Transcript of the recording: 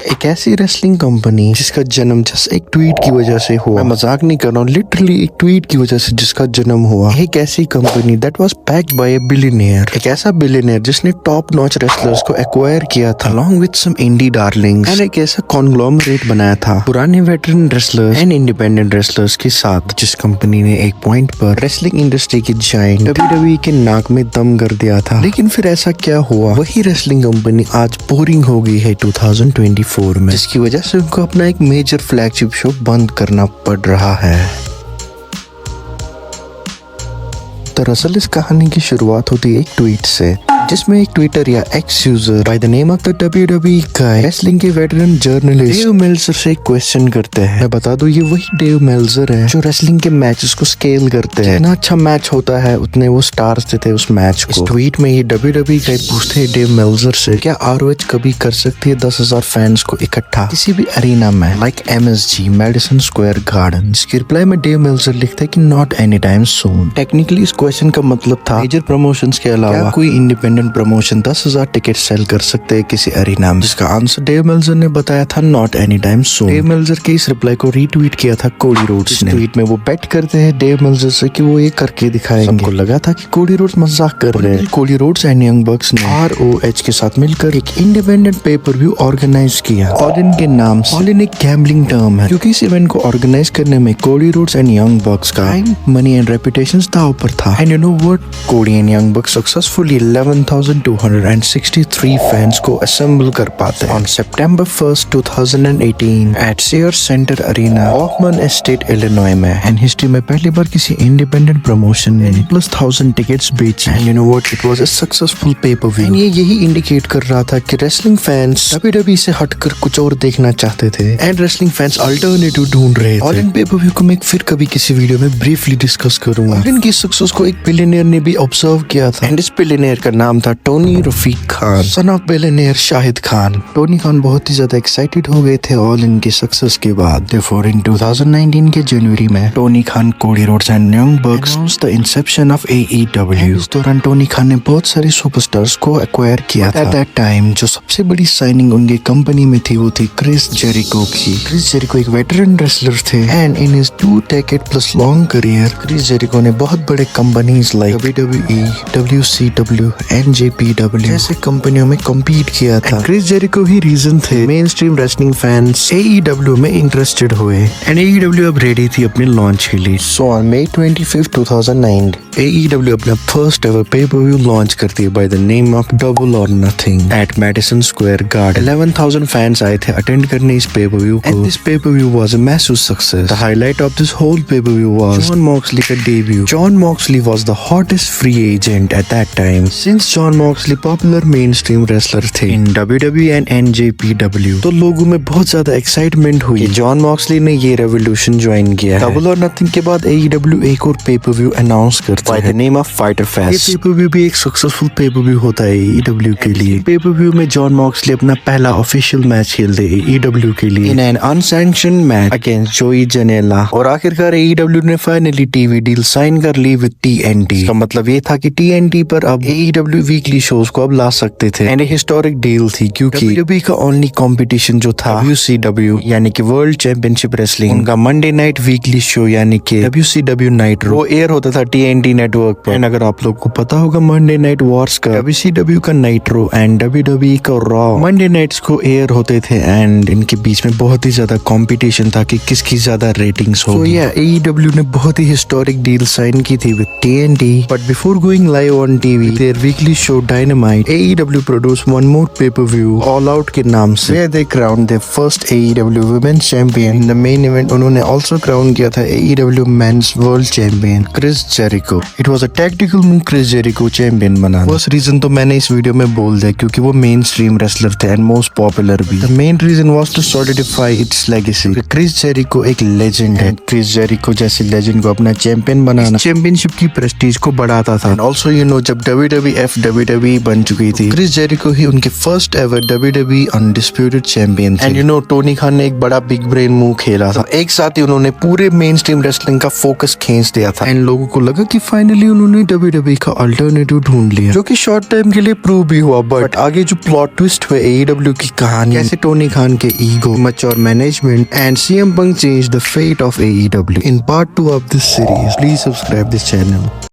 एक ऐसी wrestling company जिसका जन्म जस्ट एक ट्वीट की वजह से हुआ। मैं मजाक नहीं कर रहा हूँ, लिटरली एक ट्वीट की वजह से जिसका जन्म हुआ। एक ऐसी company that was backed by a billionaire, एक ऐसा बिलियनियर जिसने टॉप नॉच रेसलर्स को एक्वायर किया था along with some indie darlings, and एक ऐसा कॉन्ग्लोमरेट बनाया था पुराने veteran wrestlers and independent wrestlers के साथ, जिस कंपनी ने एक पॉइंट पर रेसलिंग इंडस्ट्री की जायंट WWE के नाक में दम कर दिया था। लेकिन फिर ऐसा क्या हुआ, वही रेसलिंग कंपनी आज बोरिंग हो गई है 2024 में, जिसकी वजह से उनको अपना एक मेजर फ्लैगशिप शो बंद करना पड़ रहा है। दरअसल इस कहानी की शुरुआत होती है एक ट्वीट से, जिसमें एक ट्विटर या x user bye the name of the WWE guy wrestling के वेटरन जर्नलिस्ट डेव मेल्जर से एक क्वेश्चन करते हैं। मैं बता दूं, ये वही डेव मेल्जर है जो रेसलिंग के मैचेस को स्केल करते हैं। जितना अच्छा मैच होता है उतने वो स्टार्स देते हैं उस मैच को। इस ट्वीट में ये WWE गाय पूछते हैं डेव मेल्जर से, क्या ROH कभी कर सकती है 10,000 फैंस को इकट्ठा किसी भी अरीना में, like MSG, medicine Square garden. इसके रिप्लाई में डेव मेल्जर लिखता है कि not any time soon. Technically इस क्वेश्चन का मतलब था मेजर प्रमोशंस के अलावा कोई इंडिपेंडेंट प्रमोशन 10,000 टिकट सेल कर सकते हैं किसी अरीना में, जिसका आंसर डेव मेल्जर ने बताया था not any time soon. Dave Meltzer के इस रिप्लाई को रीट्वीट किया था कोडी रोड्स ने। ट्वीट में वो बेट करते हैं डेव मेल्जर से कि वो ये करके दिखाएंगे। हमको लगा था कि कोडी रोड्स मजाक कर रहे हैं। कोडी रोड्स एंड यंग बक्स ने ROH के साथ मिलकर एक इंडिपेंडेंट पे पर व्यू ऑर्गेनाइज किया। ऑल इन के नाम से, ऑल इन एक गैम्बलिंग टर्म है, क्योंकि इस इवेंट को ऑर्गेनाइज करने में कोडी रोड्स एंड यंग बक्स का टाइम, मनी एंड रेपुटेशन दांव पर था। एंड यू नो व्हाट, कोडी and young box successfully 11,263 fans को असेंबल कर पाते हैं। On September 1st, 2018 at Sears Center Arena, Hoffman Estate, Illinois में, एंड हिस्ट्री में पहली बार किसी इंडिपेंडेंट प्रमोशन ने प्लस 1,000 टिकट्स बेची। And you know what, it was a successful पे पर व्यू। ये यही इंडिकेट कर रहा था कि रेसलिंग फैंस WWE से हटकर कुछ और देखना चाहते थे, एंड रेसलिंग फैंस अल्टरनेटिव ढूंढ रहे थे। और इन पे पर व्यू को मैं फिर कभी किसी वीडियो में ब्रीफली डिस्कस करूंगा। इनकी सक्सेस को एक बिलियनियर ने भी ऑब्जर्व किया था, एंड इस बिलियनियर का नाम था Tony Rafiq Khan, son of billionaire Shahid Khan. Tony Khan बहुत ही ज्यादा एक्साइटेड हो गए थे ऑल इन की सक्सेस के बाद। Therefore, in 2019 के जनवरी में Tony Khan, Cody Rhodes and young box announced the inception of AEW। इस दौरान टोनी खान ने बहुत सारे सुपरस्टार्स को एक्वायर किया था। At that time, जो सबसे बड़ी साइनिंग उनकी कंपनी में थी वो थी क्रिस जेरिको की। क्रिस जेरिको एक वेटरन रेसलर थे, and in his 2 decade plus long career, Chris Jericho ने बहुत बड़े companies like WWE, WCW, NJPW जैसे कंपनियों में कम्पीट किया था। क्रिस जेरिको ही रीजन थे main stream wrestling fans AEW में इंटरेस्टेड हुए, एंड AEW अब रेडी थी अपने लॉन्च के लिए। सो ऑन May 25, 2009 AEW अपना first ever pay per view launch करती है by the name of double or nothing at Madison Square Garden. 11,000 fans आए थे अटेंड करने इस पे पर व्यू को, and this pay per view was a massive success. The highlight of this whole pay per view was John Moxley का debut. John Moxley was the hottest free agent at that time, since John Moxley popular main stream wrestler थे in WWE and NJPW। तो लोगों में बहुत ज्यादा excitement हुई कि John Moxley ने ये रेवोल्यूशन ज्वाइन किया है। डबल और नथिंग के बाद AEW एक और पे पर व्यू अनाउंस करता है by the name of fighter fest. ये पे पर व्यू भी एक सक्सेसफुल पे पर व्यू होता है AEW के लिए। पे पर व्यू में जॉन मॉक्सली अपना पहला ऑफिशियल मैच खेलते हैं AEW के लिए इन एन अनसैंक्शन्ड मैच अगेंस्ट जोई जनेला। और आखिरकार AEW ने फाइनली टीवी डील साइन कर ली विद TNT। इसका मतलब ये था कि TNT पर अब AEW वीकली शोज को अब ला सकते थे, एंड हिस्टोरिक डील थी क्योंकि WWE का ओनली कंपटीशन जो था WCW यानी कि वर्ल्ड चैंपियनशिप रेसलिंग, उनका मंडे नाइट वीकली शो यानी कि WCW नाइट्रो वो एयर होता था TNT नेटवर्क पर। एंड अगर आप लोग को पता होगा मंडे नाइट वॉर्स का, WCW का नाइट्रो एंड WWE का रॉ मंडे नाइट्स को एयर होते थे, एंड इनके बीच में बहुत ही ज्यादा कंपटीशन था कि किसकी ज्यादा रेटिंग्स होगी। AEW ने बहुत ही हिस्टोरिक डील साइन की थी with TNT, but before going live on TV their weekly show Dynamite, AEW produce one more pay per view all out के नाम से, where they crowned their first AEW women's champion in the main event। उन्होंने also crown किया था AEW men's world champion Chris Jericho. It was a tactical move Chris Jericho champion बनाना। First reason तो मैंने इस वीडियो में बोल दिया क्योंकि वो मेन स्ट्रीम रेसलर थे एंड मोस्ट पॉपुलर भी। The main reason was to solidify its legacy। Chris Jericho एक लेजेंड है, क्रिस जेरिको जैसे लेजेंड को अपना चैंपियन बनाना चैंपियनशिप की प्रेस्टीज को बढ़ाता था। एंड ऑल्सो यू नो, जब WWF WWE बन चुकी थी। क्रिस जेरिको ही उनके first ever WWE undisputed champion थे। And you know Tony Khan ने एक बड़ा बिग ब्रेन मूव खेला था। एक साथ ही उन्होंने पूरे मेन स्ट्रीम रेसलिंग का फोकस खींच दिया था एंड लोगों को लगा कि फाइनली उन्होंने WWE का अल्टरनेटिव ढूंढ लिया, जो कि शॉर्ट टाइम के लिए प्रूव भी हुआ। बट आगे जो प्लॉट ट्विस्ट हुए AEW की कहानी, कैसे टोनी खान के ego, mature management and CM Punk changed the fate of AEW in part 2 of this series. Please subscribe this channel.